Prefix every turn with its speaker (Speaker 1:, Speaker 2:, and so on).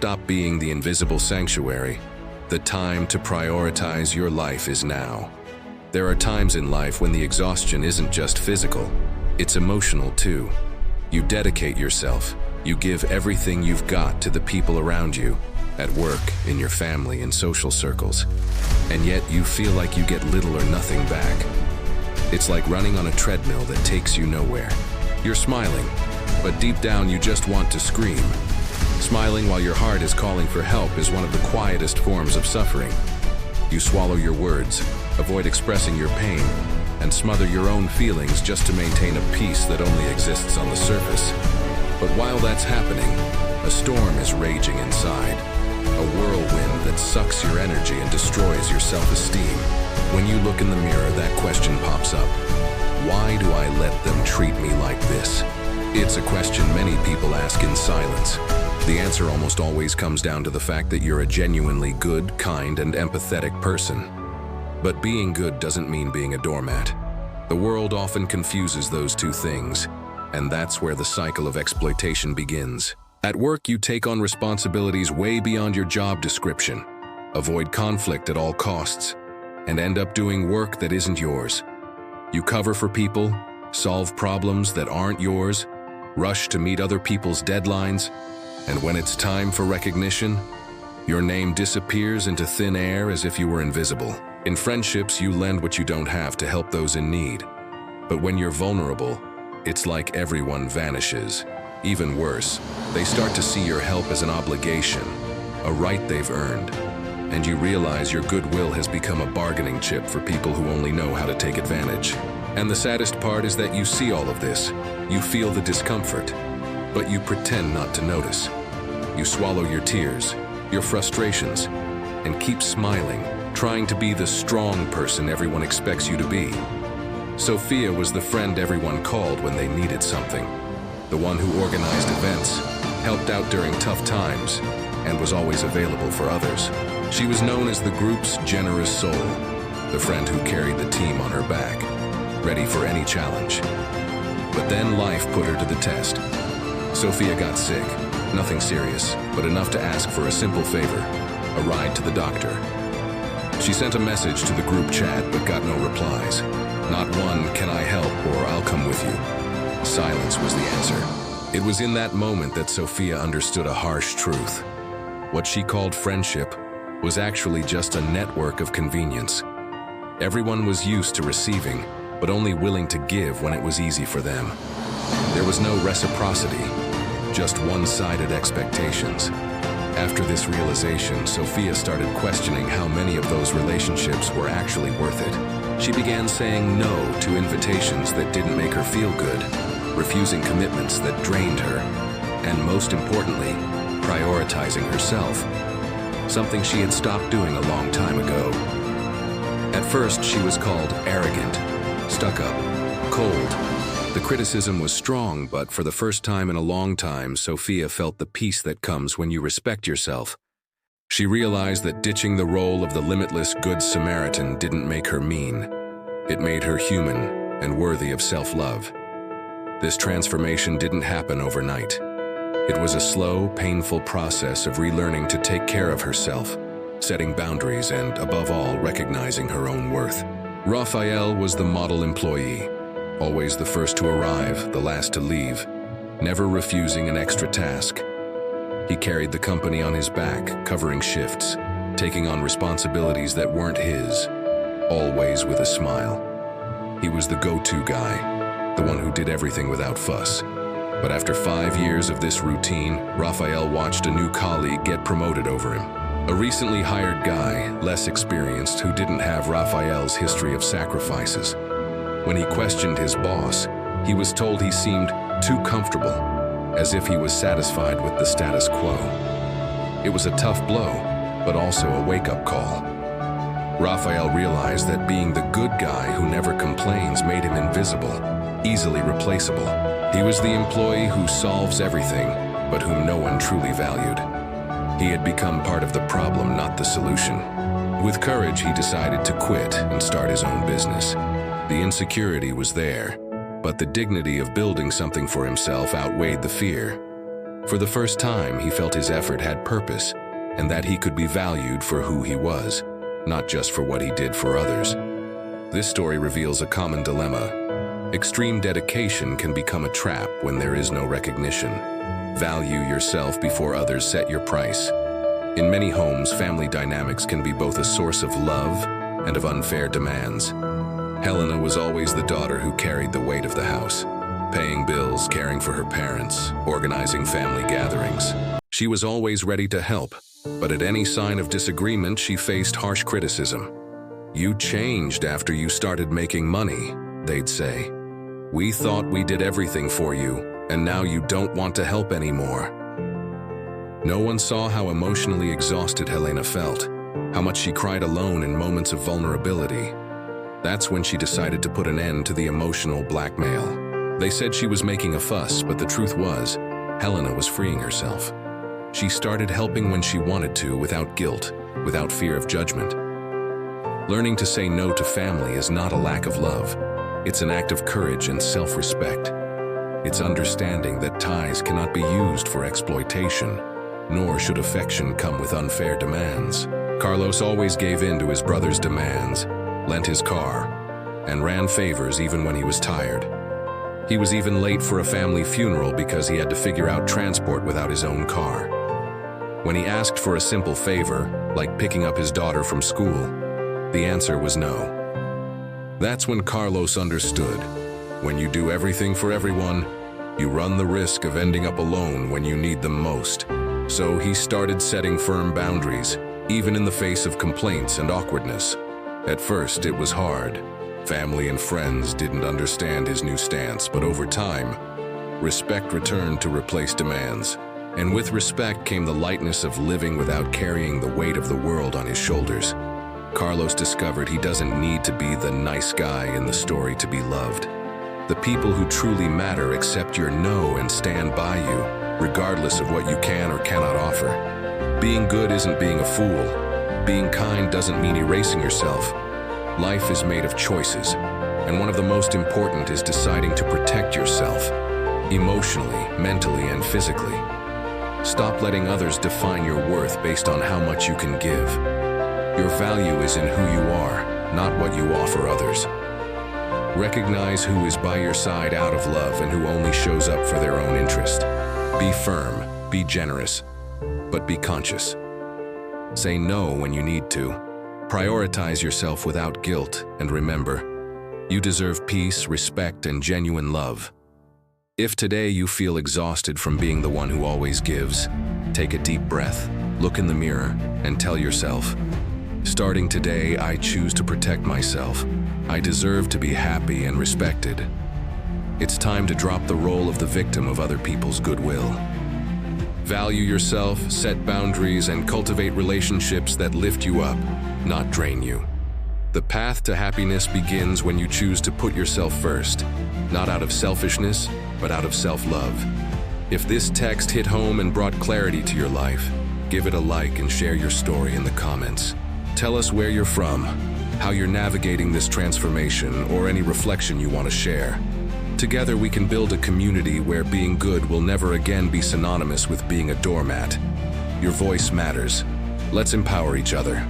Speaker 1: stop being the invisible sanctuary, the time to prioritize your life is now. There are times in life when the exhaustion isn't just physical, it's emotional too. You dedicate yourself, you give everything you've got to the people around you, at work, in your family, in social circles, and yet you feel like you get little or nothing back. It's like running on a treadmill that takes you nowhere. You're smiling, but deep down you just want to scream. Smiling while your heart is calling for help is one of the quietest forms of suffering. You swallow your words, avoid expressing your pain, and smother your own feelings just to maintain a peace that only exists on the surface. But while that's happening, a storm is raging inside, a whirlwind that sucks your energy and destroys your self-esteem. When you look in the mirror, that question pops up. Why do I let them treat me like this? It's a question many people ask in silence. The answer almost always comes down to the fact that you're a genuinely good, kind, and empathetic person. But being good doesn't mean being a doormat. The world often confuses those two things, and that's where the cycle of exploitation begins. At work, you take on responsibilities way beyond your job description, avoid conflict at all costs, and end up doing work that isn't yours. You cover for people, solve problems that aren't yours, rush to meet other people's deadlines, and when it's time for recognition, your name disappears into thin air as if you were invisible. In friendships, you lend what you don't have to help those in need. But when you're vulnerable, it's like everyone vanishes. Even worse, they start to see your help as an obligation, a right they've earned, and you realize your goodwill has become a bargaining chip for people who only know how to take advantage. And the saddest part is that you see all of this. You feel the discomfort, but you pretend not to notice. You swallow your tears, your frustrations, and keep smiling, trying to be the strong person everyone expects you to be. Sophia was the friend everyone called when they needed something, the one who organized events, helped out during tough times, and was always available for others. She was known as the group's generous soul, the friend who carried the team on her back, ready for any challenge. But then life put her to the test. Sophia got sick, nothing serious, but enough to ask for a simple favor, a ride to the doctor. She sent a message to the group chat but got no replies. Not one, "Can I help?" or "I'll come with you." Silence was the answer. It was in that moment that Sophia understood a harsh truth. What she called friendship was actually just a network of convenience. Everyone was used to receiving, but only willing to give when it was easy for them. There was no reciprocity, just one-sided expectations. After this realization, Sophia started questioning how many of those relationships were actually worth it. She began saying no to invitations that didn't make her feel good, refusing commitments that drained her, and most importantly, prioritizing herself, something she had stopped doing a long time ago. At first, she was called arrogant, stuck up, cold. The criticism was strong, but for the first time in a long time, Sophia felt the peace that comes when you respect yourself. She realized that ditching the role of the limitless Good Samaritan didn't make her mean. It made her human and worthy of self-love. This transformation didn't happen overnight. It was a slow, painful process of relearning to take care of herself, setting boundaries and, above all, recognizing her own worth. Raphael was the model employee, always the first to arrive, the last to leave, never refusing an extra task. He carried the company on his back, covering shifts, taking on responsibilities that weren't his, always with a smile. He was the go-to guy, the one who did everything without fuss. But after 5 years of this routine, Raphael watched a new colleague get promoted over him. A recently hired guy, less experienced, who didn't have Raphael's history of sacrifices. When he questioned his boss, he was told he seemed too comfortable, as if he was satisfied with the status quo. It was a tough blow, but also a wake-up call. Raphael realized that being the good guy who never complains made him invisible, easily replaceable. He was the employee who solves everything, but whom no one truly valued. He had become part of the problem, not the solution. With courage, he decided to quit and start his own business. The insecurity was there, but the dignity of building something for himself outweighed the fear. For the first time, he felt his effort had purpose and that he could be valued for who he was, not just for what he did for others. This story reveals a common dilemma. Extreme dedication can become a trap when there is no recognition. Value yourself before others set your price. In many homes, family dynamics can be both a source of love and of unfair demands. Helena was always the daughter who carried the weight of the house, paying bills, caring for her parents, organizing family gatherings. She was always ready to help, but at any sign of disagreement, she faced harsh criticism. "You changed after you started making money," they'd say. "We thought we did everything for you, and now you don't want to help anymore." No one saw how emotionally exhausted Helena felt, how much she cried alone in moments of vulnerability. That's when she decided to put an end to the emotional blackmail. They said she was making a fuss, but the truth was, Helena was freeing herself. She started helping when she wanted to, without guilt, without fear of judgment. Learning to say no to family is not a lack of love. It's an act of courage and self-respect. It's understanding that ties cannot be used for exploitation, nor should affection come with unfair demands. Carlos always gave in to his brother's demands, lent his car, and ran favors even when he was tired. He was even late for a family funeral because he had to figure out transport without his own car. When he asked for a simple favor, like picking up his daughter from school, the answer was no. That's when Carlos understood. When you do everything for everyone, you run the risk of ending up alone when you need them most. So he started setting firm boundaries, even in the face of complaints and awkwardness. At first, it was hard. Family and friends didn't understand his new stance, but over time, respect returned to replace demands. And with respect came the lightness of living without carrying the weight of the world on his shoulders. Carlos discovered he doesn't need to be the nice guy in the story to be loved. The people who truly matter accept your no and stand by you, regardless of what you can or cannot offer. Being good isn't being a fool. Being kind doesn't mean erasing yourself. Life is made of choices, and one of the most important is deciding to protect yourself, emotionally, mentally, and physically. Stop letting others define your worth based on how much you can give. Your value is in who you are, not what you offer others. Recognize who is by your side out of love and who only shows up for their own interest. Be firm, be generous, but be conscious. Say no when you need to. Prioritize yourself without guilt, and remember, you deserve peace, respect, and genuine love. If today you feel exhausted from being the one who always gives, take a deep breath, look in the mirror, and tell yourself, starting today, I choose to protect myself. I deserve to be happy and respected. It's time to drop the role of the victim of other people's goodwill. Value yourself, set boundaries, and cultivate relationships that lift you up, not drain you. The path to happiness begins when you choose to put yourself first, not out of selfishness, but out of self-love. If this text hit home and brought clarity to your life, give it a like and share your story in the comments. Tell us where you're from, how you're navigating this transformation, or any reflection you want to share. Together we can build a community where being good will never again be synonymous with being a doormat. Your voice matters. Let's empower each other.